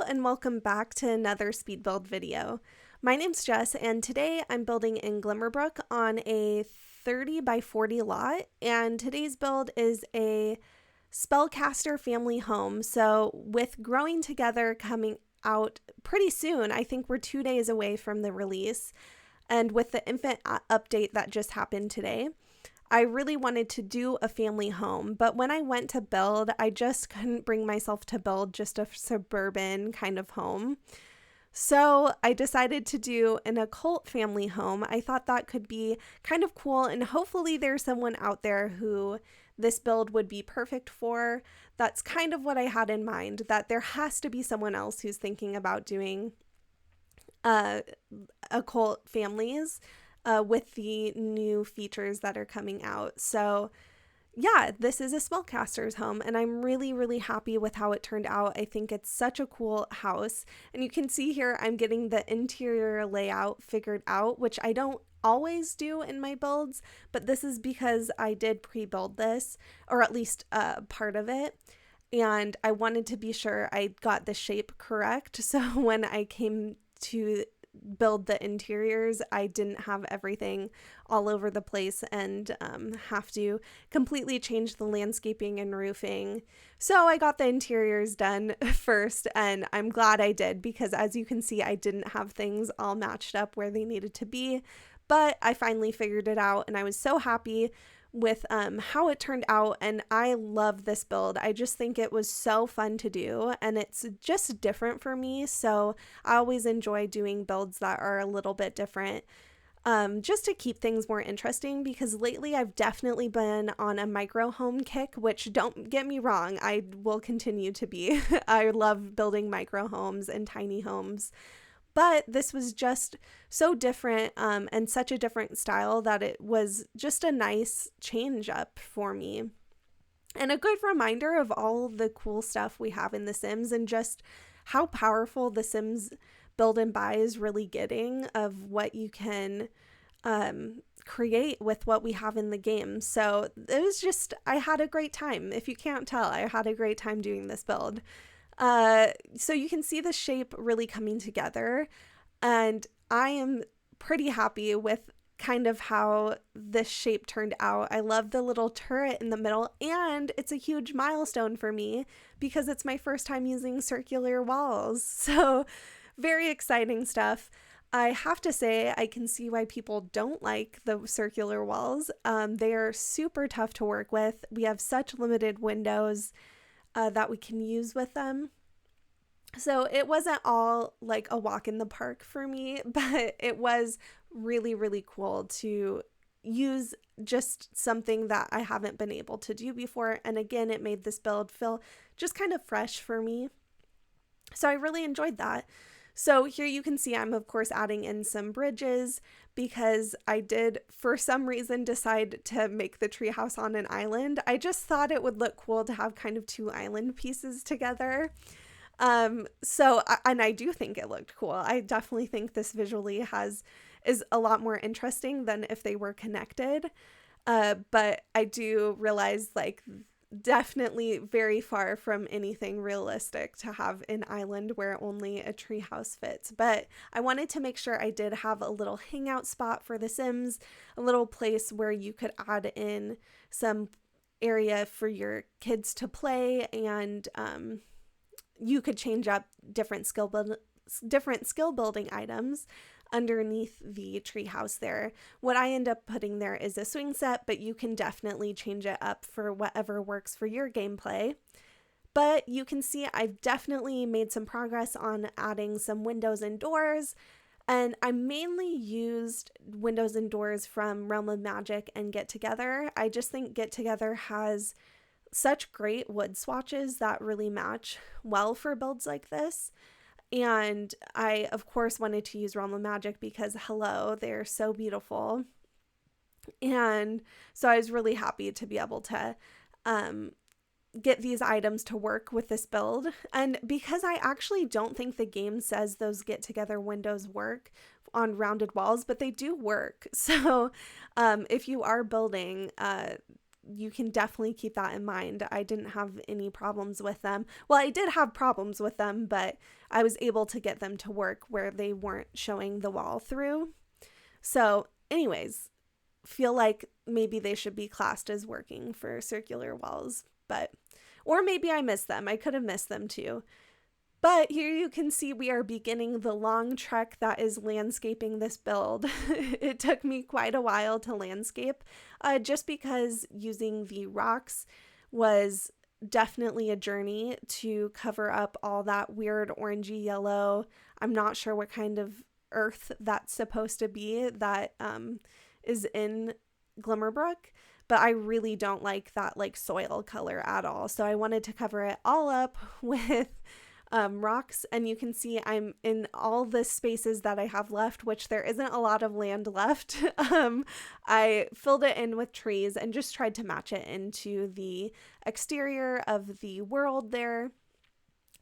and welcome back to another speed build video. My name's Jess and today I'm building in Glimmerbrook on a 30 by 40 lot, and today's build is a Spellcaster family home. So with Growing Together coming out pretty soon, I think we're 2 days away from the release, and with the infant update that just happened today, I really wanted to do a family home, but when I went to build, I just couldn't bring myself to build just a suburban kind of home. So I decided to do an occult family home. I thought that could be kind of cool, and hopefully there's someone out there who this build would be perfect for. That's kind of what I had in mind, that there has to be someone else who's thinking about doing occult families with the new features that are coming out. So yeah, this is a spellcaster's home, and I'm really happy with how it turned out. I think it's such a cool house, and you can see here I'm getting the interior layout figured out, which I don't always do in my builds, but this is because I did pre-build this, or at least part of it, and I wanted to be sure I got the shape correct, so when I came to build the interiors, I didn't have everything all over the place and have to completely change the landscaping and roofing. So I got the interiors done first, and I'm glad I did, because as you can see, I didn't have things all matched up where they needed to be, but I finally figured it out, and I was so happy with how it turned out, and I love this build. I just think it was so fun to do, and it's just different for me, so I always enjoy doing builds that are a little bit different, just to keep things more interesting, because lately I've definitely been on a micro home kick, which, don't get me wrong, I will continue to be. I love building micro homes and tiny homes, but this was just so different and such a different style that it was just a nice change up for me. And a good reminder of all the cool stuff we have in The Sims, and just how powerful The Sims Build and Buy is really getting, of what you can create with what we have in the game. So it was just, I had a great time. If you can't tell, I had a great time doing this build. So you can see the shape really coming together, and I am pretty happy with kind of how this shape turned out. I love the little turret in the middle, and it's a huge milestone for me because it's my first time using circular walls. So very exciting stuff. I have to say, I can see why people don't like the circular walls. They are super tough to work with. We have such limited windows that we can use with them. So it wasn't all like a walk in the park for me, but it was really cool to use just something that I haven't been able to do before. And again, it made this build feel just kind of fresh for me. So I really enjoyed that. So here you can see I'm of course adding in some bridges, because I did for some reason decide to make the treehouse on an island. I just thought it would look cool to have kind of two island pieces together. And I do think it looked cool. I definitely think this visually is a lot more interesting than if they were connected. But I do realize, like, definitely very far from anything realistic to have an island where only a treehouse fits. But I wanted to make sure I did have a little hangout spot for The Sims, a little place where you could add in some area for your kids to play, and you could change up different skill building items underneath the treehouse there. What I end up putting there is a swing set, but you can definitely change it up for whatever works for your gameplay. But you can see I've definitely made some progress on adding some windows and doors, and I mainly used windows and doors from Realm of Magic and Get Together. I just think Get Together has such great wood swatches that really match well for builds like this. And I, of course, wanted to use Realm of Magic because, hello, they're so beautiful. And so I was really happy to be able to get these items to work with this build. And because I actually don't think the game says those Get Together windows work on rounded walls, but they do work. So if you are building you can definitely keep that in mind. I didn't have any problems with them. Well, I did have problems with them, but I was able to get them to work where they weren't showing the wall through. So anyways, feel like maybe they should be classed as working for circular walls, but, or maybe I missed them. I could have missed them too. But here you can see we are beginning the long trek that is landscaping this build. It took me quite a while to landscape, just because using the rocks was definitely a journey to cover up all that weird orangey yellow. I'm not sure what kind of earth that's supposed to be that is in Glimmerbrook, but I really don't like that like soil color at all. So I wanted to cover it all up with rocks, and you can see I'm in all the spaces that I have left, which there isn't a lot of land left. I filled it in with trees and just tried to match it into the exterior of the world there,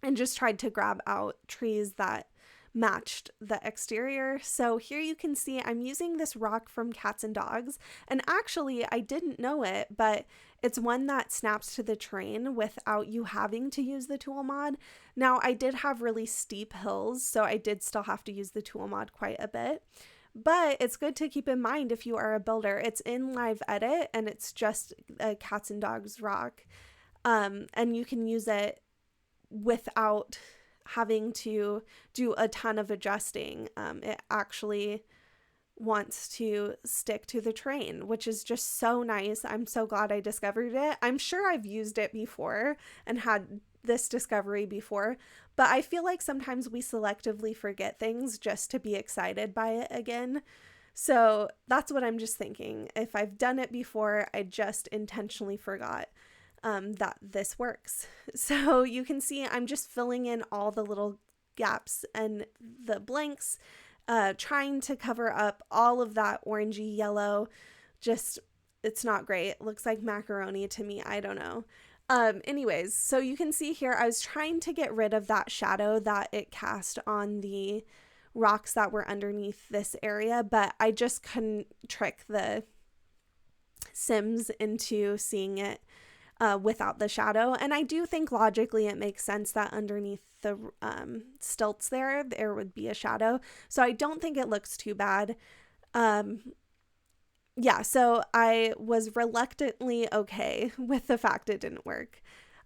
and just tried to grab out trees that matched the exterior. So here you can see I'm using this rock from Cats and Dogs, and actually I didn't know it, but it's one that snaps to the terrain without you having to use the tool mod. Now I did have really steep hills, so I did still have to use the tool mod quite a bit, but it's good to keep in mind if you are a builder. It's in live edit and it's just a Cats and Dogs rock, and you can use it without having to do a ton of adjusting. It actually wants to stick to the terrain, which is just so nice. I'm so glad I discovered it. I'm sure I've used it before and had this discovery before, but I feel like sometimes we selectively forget things just to be excited by it again. So that's what I'm just thinking. If I've done it before, I just intentionally forgot that this works. So you can see I'm just filling in all the little gaps and the blanks, trying to cover up all of that orangey yellow. Just, it's not great. It looks like macaroni to me. I don't know. Anyways, so you can see here I was trying to get rid of that shadow that it cast on the rocks that were underneath this area, but I just couldn't trick the Sims into seeing it without the shadow. And I do think logically it makes sense that underneath the stilts there would be a shadow. So I don't think it looks too bad. Yeah, so I was reluctantly okay with the fact it didn't work.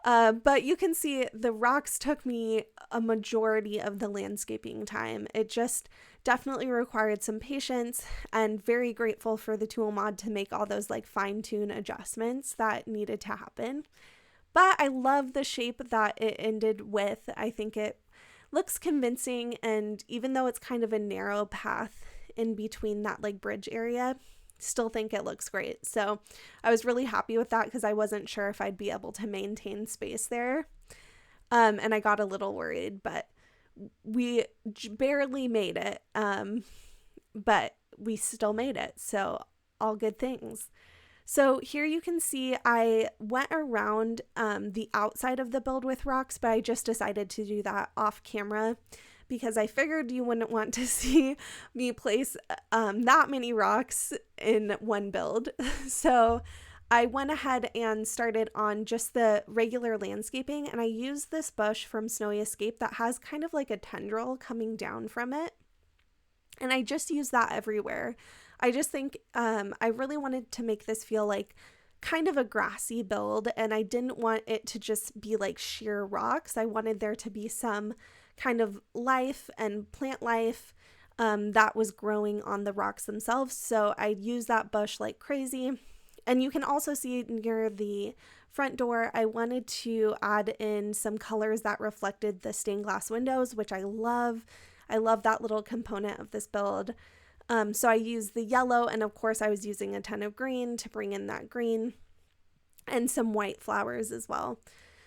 But you can see the rocks took me a majority of the landscaping time. It just definitely required some patience, and very grateful for the tool mod to make all those like fine-tune adjustments that needed to happen. But I love the shape that it ended with. I think it looks convincing, and even though it's kind of a narrow path in between that like bridge area, still think it looks great. So I was really happy with that because I wasn't sure if I'd be able to maintain space there. And I got a little worried, but we barely made it. But we still made it. So all good things. So here you can see I went around the outside of the build with rocks, but I just decided to do that off camera because I figured you wouldn't want to see me place that many rocks in one build. So I went ahead and started on just the regular landscaping, and I used this bush from Snowy Escape that has kind of like a tendril coming down from it. And I just use that everywhere. I just think I really wanted to make this feel like kind of a grassy build, and I didn't want it to just be like sheer rocks. I wanted there to be some kind of life and plant life that was growing on the rocks themselves. So I used that bush like crazy. And you can also see near the front door, I wanted to add in some colors that reflected the stained glass windows, which I love. I love that little component of this build. So I used the yellow, and of course I was using a ton of green to bring in that green, and some white flowers as well.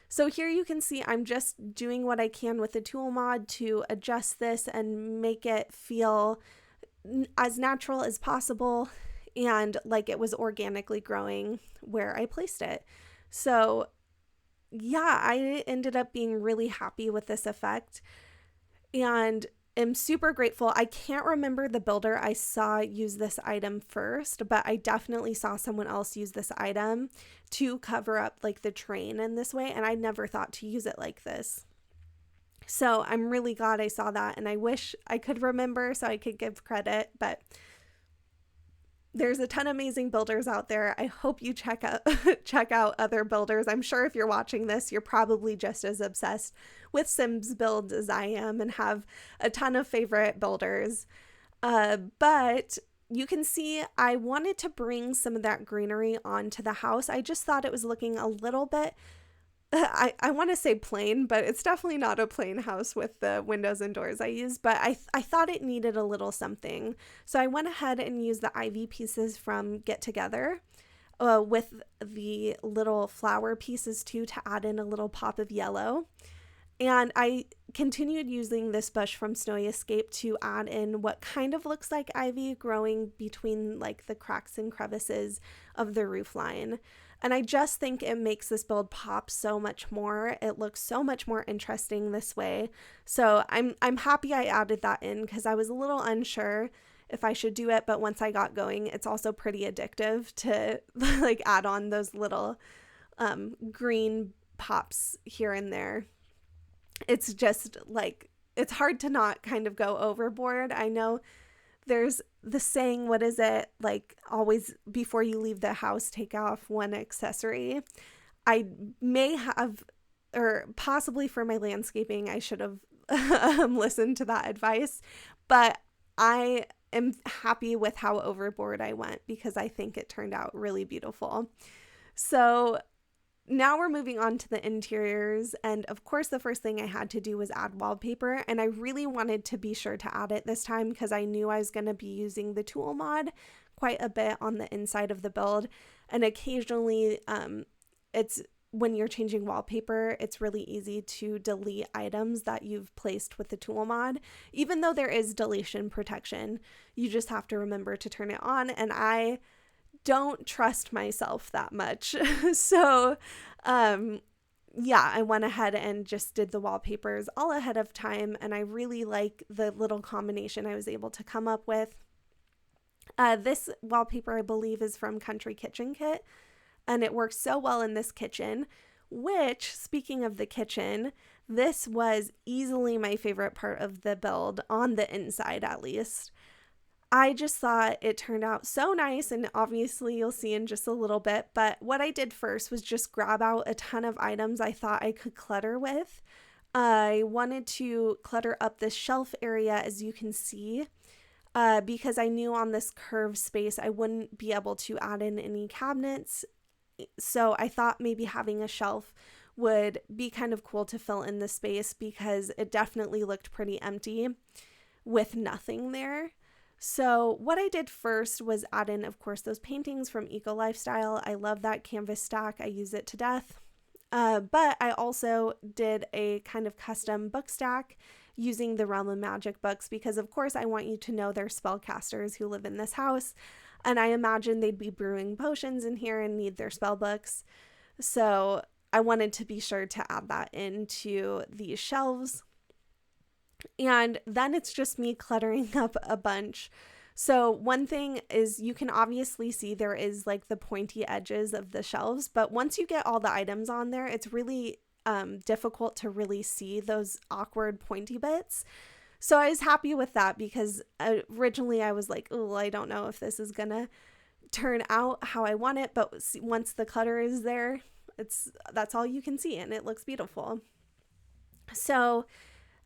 So here you can see I'm just doing what I can with the tool mod to adjust this and make it feel as natural as possible and like it was organically growing where I placed it. So yeah, I ended up being really happy with this effect. And am super grateful. I can't remember the builder I saw use this item first, but I definitely saw someone else use this item to cover up like the train in this way, and I never thought to use it like this. So I'm really glad I saw that, and I wish I could remember so I could give credit, but there's a ton of amazing builders out there. I hope you check out other builders. I'm sure if you're watching this, you're probably just as obsessed with Sims builds as I am and have a ton of favorite builders. But you can see I wanted to bring some of that greenery onto the house. I just thought it was looking a little bit, I want to say plain, but it's definitely not a plain house with the windows and doors I use, but I thought it needed a little something. So I went ahead and used the ivy pieces from Get Together with the little flower pieces too to add in a little pop of yellow. And I continued using this bush from Snowy Escape to add in what kind of looks like ivy growing between like the cracks and crevices of the roof line. And I just think it makes this build pop so much more. It looks so much more interesting this way. So I'm happy I added that in because I was a little unsure if I should do it. But once I got going, it's also pretty addictive to like add on those little green pops here and there. It's just like, it's hard to not kind of go overboard. I know there's the saying, what is it? Like, always before you leave the house, take off one accessory. I may have, or possibly for my landscaping, I should have listened to that advice. But I am happy with how overboard I went because I think it turned out really beautiful. So now we're moving on to the interiors, and of course the first thing I had to do was add wallpaper, and I really wanted to be sure to add it this time because I knew I was going to be using the tool mod quite a bit on the inside of the build, and occasionally it's when you're changing wallpaper, it's really easy to delete items that you've placed with the tool mod. Even though there is deletion protection, you just have to remember to turn it on, and I don't trust myself that much. So, yeah, I went ahead and just did the wallpapers all ahead of time, and I really like the little combination I was able to come up with. This wallpaper, I believe, is from Country Kitchen Kit, and it works so well in this kitchen, which, speaking of the kitchen, this was easily my favorite part of the build, on the inside at least. I just thought it turned out so nice, and obviously you'll see in just a little bit, but what I did first was just grab out a ton of items I thought I could clutter with. I wanted to clutter up this shelf area, as you can see, because I knew on this curved space I wouldn't be able to add in any cabinets, so I thought maybe having a shelf would be kind of cool to fill in the space because it definitely looked pretty empty with nothing there. So what I did first was add in, of course, those paintings from Eco Lifestyle. I love that canvas stack. I use it to death. But I also did a kind of custom book stack using the Realm of Magic books because, of course, I want you to know they're spellcasters who live in this house. And I imagine they'd be brewing potions in here and need their spell books. So I wanted to be sure to add that into these shelves. And then it's just me cluttering up a bunch. So one thing is you can obviously see there is like the pointy edges of the shelves, but once you get all the items on there, it's really difficult to really see those awkward pointy bits. So I was happy with that because originally I was like, oh, I don't know if this is gonna turn out how I want it, but once the clutter is there, that's all you can see and it looks beautiful. So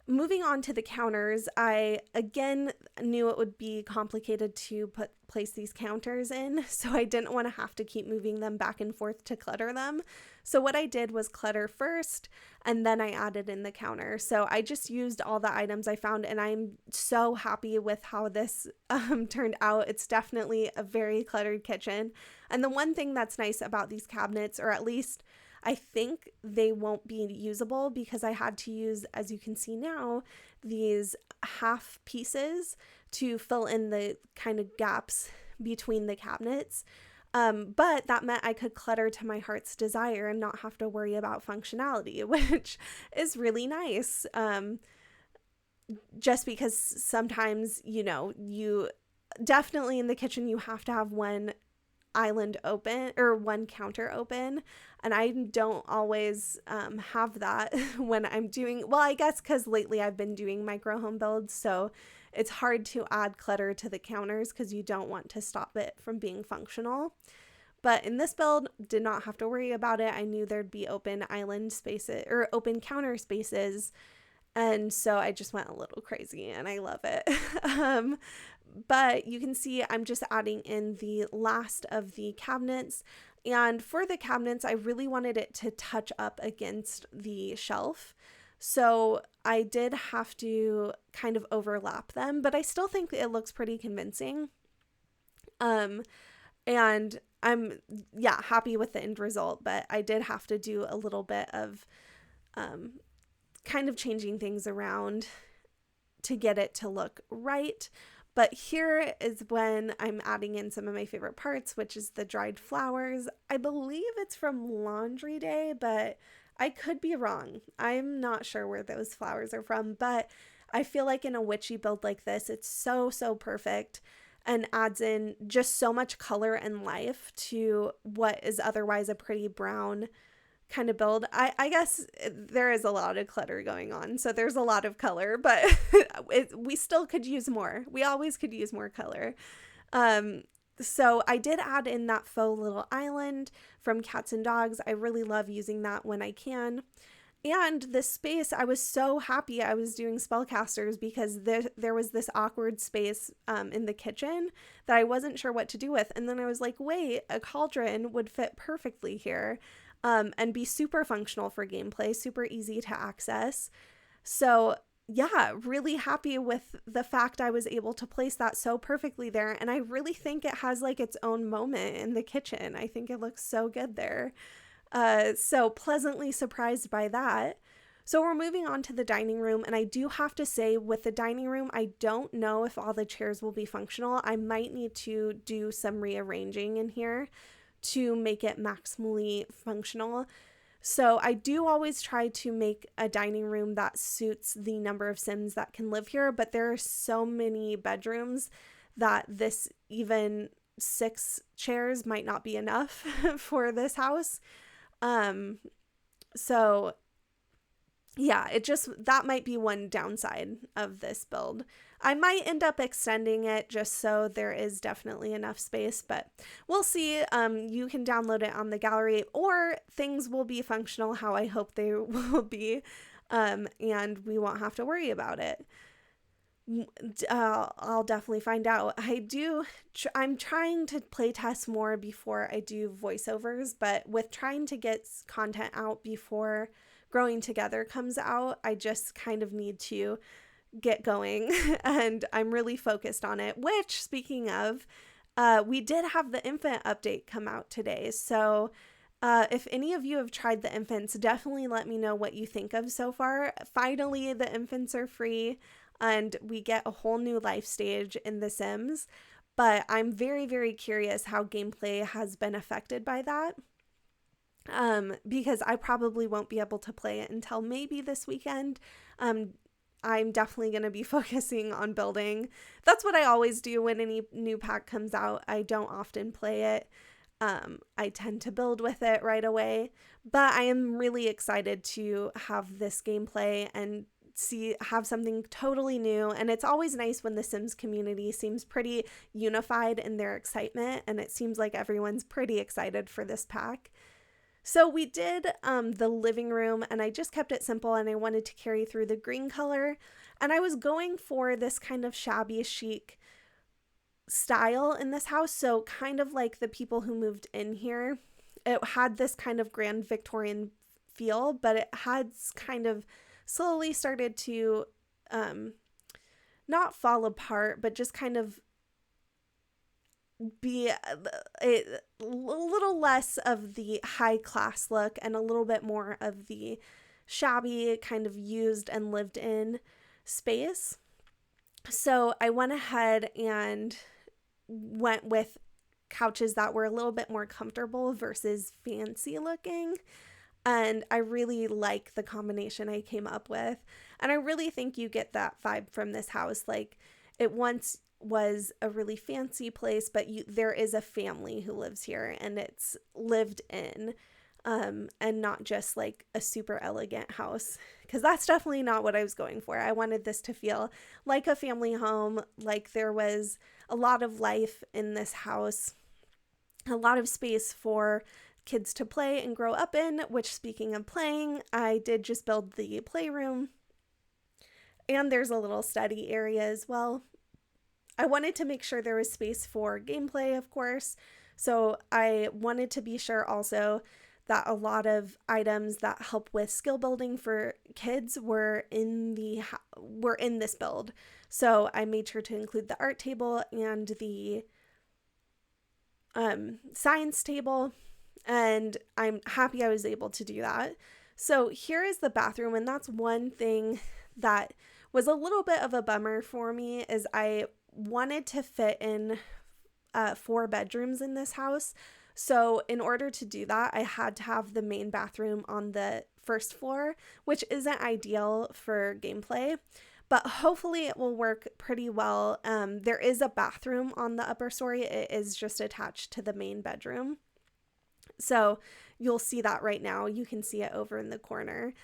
moving on to the counters, I again knew it would be complicated to place these counters in, so I didn't want to have to keep moving them back and forth to clutter them. So what I did was clutter first, and then I added in the counter. So I just used all the items I found, and I'm so happy with how this turned out. It's definitely a very cluttered kitchen. And the one thing that's nice about these cabinets, or at least I think they won't be usable because I had to use, as you can see now, these half pieces to fill in the kind of gaps between the cabinets. But that meant I could clutter to my heart's desire and not have to worry about functionality, which is really nice. just because sometimes, you definitely in the kitchen, you have to have one island open or one counter open. And I don't always have that when I'm doing, well, I guess because lately I've been doing micro home builds. So it's hard to add clutter to the counters because you don't want to stop it from being functional. But in this build, did not have to worry about it. I knew there'd be open island spaces or open counter spaces. And so I just went a little crazy and I love it. But you can see I'm just adding in the last of the cabinets. And for the cabinets, I really wanted it to touch up against the shelf. So I did have to kind of overlap them, but I still think it looks pretty convincing. And I'm, happy with the end result, but I did have to do a little bit of kind of changing things around to get it to look right. But here is when I'm adding in some of my favorite parts, which is the dried flowers. I believe it's from Laundry Day, but I could be wrong. I'm not sure where those flowers are from, but I feel like in a witchy build like this, it's so, so perfect and adds in just so much color and life to what is otherwise a pretty brown kind of build. I guess there is a lot of clutter going on, so there's a lot of color, but we still could use more. We always could use more color. So I did add in that faux little island from Cats and Dogs. I really love using that when I can. And this space, I was so happy I was doing spellcasters because there was this awkward space in the kitchen that I wasn't sure what to do with. And then I was like, wait, a cauldron would fit perfectly here. And be super functional for gameplay, super easy to access. So yeah, really happy with the fact I was able to place that so perfectly there. And I really think it has like its own moment in the kitchen. I think it looks so good there. So pleasantly surprised by that. So we're moving on to the dining room. And I do have to say with the dining room, I don't know if all the chairs will be functional. I might need to do some rearranging in here to make it maximally functional. So I do always try to make a dining room that suits the number of Sims that can live here, but there are so many bedrooms that this even 6 chairs might not be enough for this house. So yeah, that might be one downside of this build. I might end up extending it just so there is definitely enough space, but we'll see. You can download it on the gallery, or things will be functional how I hope they will be, and we won't have to worry about it. I'll definitely find out. I'm trying to play test more before I do voiceovers, but with trying to get content out before Growing Together comes out, I just kind of need to get going and I'm really focused on it, which speaking of, we did have the infant update come out today. So if any of you have tried the infants, definitely let me know what you think of so far. Finally, the infants are free and we get a whole new life stage in The Sims, but I'm very, very curious how gameplay has been affected by that. Because I probably won't be able to play it until maybe this weekend. I'm definitely going to be focusing on building. That's what I always do when any new pack comes out. I don't often play it. I tend to build with it right away, but I am really excited to have this gameplay and have something totally new. And it's always nice when the Sims community seems pretty unified in their excitement, and it seems like everyone's pretty excited for this pack. So we did the living room, and I just kept it simple, and I wanted to carry through the green color, and I was going for this kind of shabby chic style in this house. So kind of like the people who moved in here, it had this kind of grand Victorian feel, but it had kind of slowly started to not fall apart, but just kind of be a little less of the high class look and a little bit more of the shabby kind of used and lived in space. So I went ahead and went with couches that were a little bit more comfortable versus fancy looking. And I really like the combination I came up with. And I really think you get that vibe from this house. Like, it once was a really fancy place, but there is a family who lives here, and it's lived in, and not just like a super elegant house, because that's definitely not what I was going for. I wanted this to feel like a family home, like there was a lot of life in this house, a lot of space for kids to play and grow up in, which, speaking of playing, I did just build the playroom, and there's a little study area as well. I wanted to make sure there was space for gameplay, of course, so I wanted to be sure also that a lot of items that help with skill building for kids were in this build. So I made sure to include the art table and the science table, and I'm happy I was able to do that. So here is the bathroom, and that's one thing that was a little bit of a bummer for me, is I wanted to fit in 4 bedrooms in this house. So in order to do that, I had to have the main bathroom on the first floor, which isn't ideal for gameplay, but hopefully it will work pretty well. There is a bathroom on the upper story. It is just attached to the main bedroom. So you'll see that right now. You can see it over in the corner.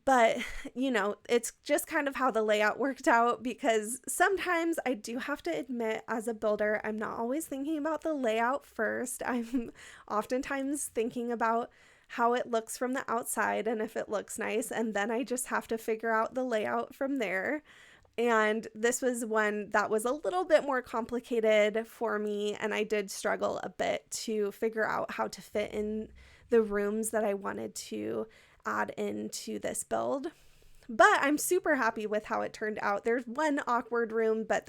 But, it's just kind of how the layout worked out, because sometimes I do have to admit, as a builder, I'm not always thinking about the layout first. I'm oftentimes thinking about how it looks from the outside and if it looks nice, and then I just have to figure out the layout from there. And this was one that was a little bit more complicated for me, and I did struggle a bit to figure out how to fit in the rooms that I wanted to add into this build. But I'm super happy with how it turned out. There's one awkward room, but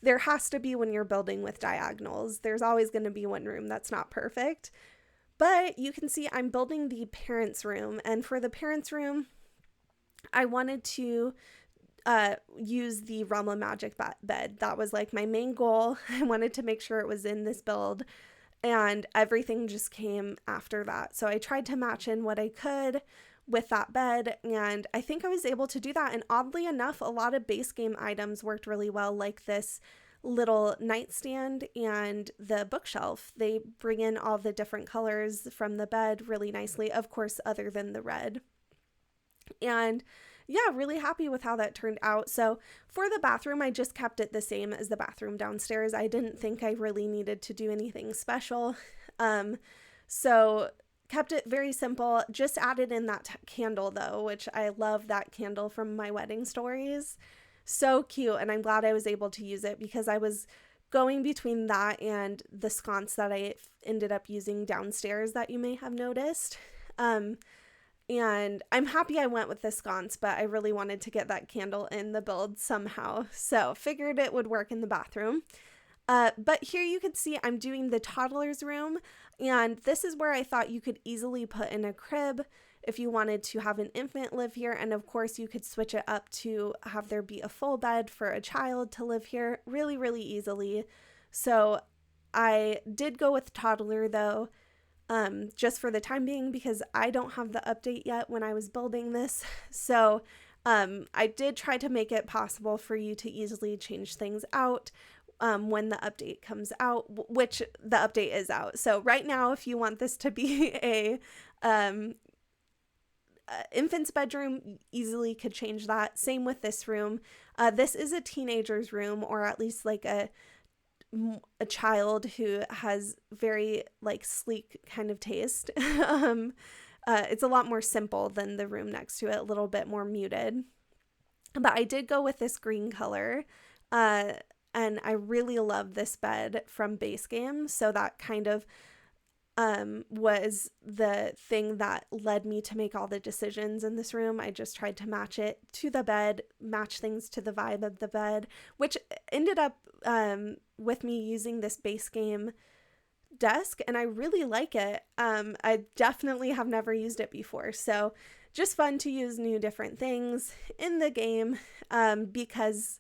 there has to be when you're building with diagonals. There's always going to be one room that's not perfect. But you can see I'm building the parents' room, and for the parents' room, I wanted to use the Realm of Magic bed. That was like my main goal. I wanted to make sure it was in this build, and everything just came after that. So I tried to match in what I could with that bed, and I think I was able to do that. And oddly enough, a lot of base game items worked really well, like this little nightstand and the bookshelf. They bring in all the different colors from the bed really nicely, of course, other than the red. And yeah, really happy with how that turned out. So for the bathroom, I just kept it the same as the bathroom downstairs. I didn't think I really needed to do anything special. So kept it very simple. Just added in that candle though, which I love that candle from my wedding stories. So cute. And I'm glad I was able to use it, because I was going between that and the sconce that I ended up using downstairs that you may have noticed. And I'm happy I went with the sconce, but I really wanted to get that candle in the build somehow. So figured it would work in the bathroom. But here you can see I'm doing the toddler's room, and this is where I thought you could easily put in a crib if you wanted to have an infant live here. And of course you could switch it up to have there be a full bed for a child to live here really, really easily. So I did go with toddler though, just for the time being, because I don't have the update yet when I was building this. So I did try to make it possible for you to easily change things out when the update comes out, which the update is out. So right now, if you want this to be a infant's bedroom, you easily could change that. Same with this room. This is a teenager's room, or at least like a child who has very like sleek kind of taste. It's a lot more simple than the room next to it, a little bit more muted. But I did go with this green color, and I really love this bed from base game. So that kind of was the thing that led me to make all the decisions in this room. I just tried to match it to the bed, match things to the vibe of the bed, which ended up with me using this base game desk, and I really like it. I definitely have never used it before, so just fun to use new different things in the game, because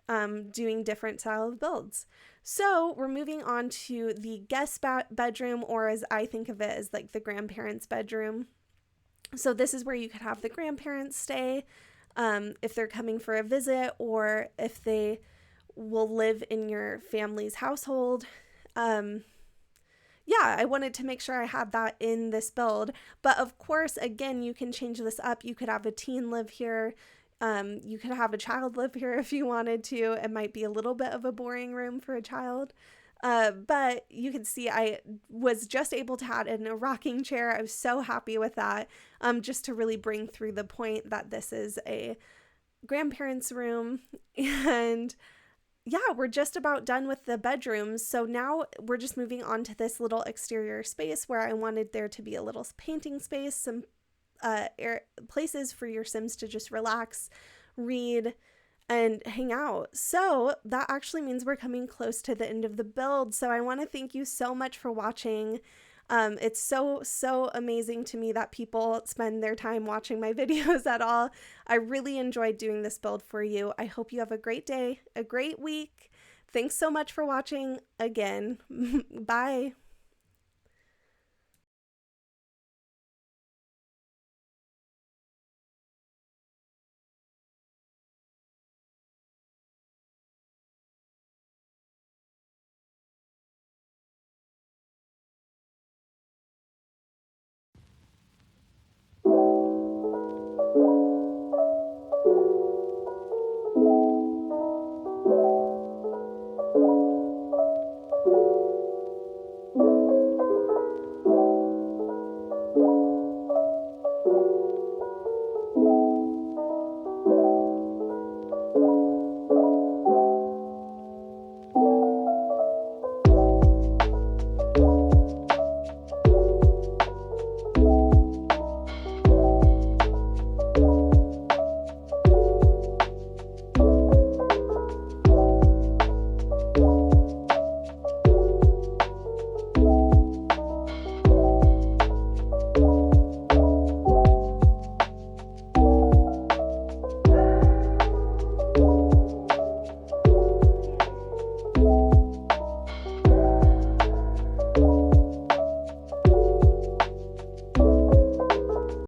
doing different style of builds. So we're moving on to the guest bedroom, or as I think of it, as like the grandparents' bedroom. So this is where you could have the grandparents stay if they're coming for a visit, or if they will live in your family's household. Yeah, I wanted to make sure I had that in this build. But of course, again, you can change this up. You could have a teen live here. You could have a child live here if you wanted to. It might be a little bit of a boring room for a child. But you can see I was just able to add in a rocking chair. I was so happy with that, just to really bring through the point that this is a grandparents' room. And yeah, we're just about done with the bedrooms. So now we're just moving on to this little exterior space where I wanted there to be a little painting space, some places for your Sims to just relax, read, and hang out. So that actually means we're coming close to the end of the build. So I want to thank you so much for watching. It's so amazing to me that people spend their time watching my videos at all. I really enjoyed doing this build for you. I hope you have a great day, a great week. Thanks so much for watching again. Bye.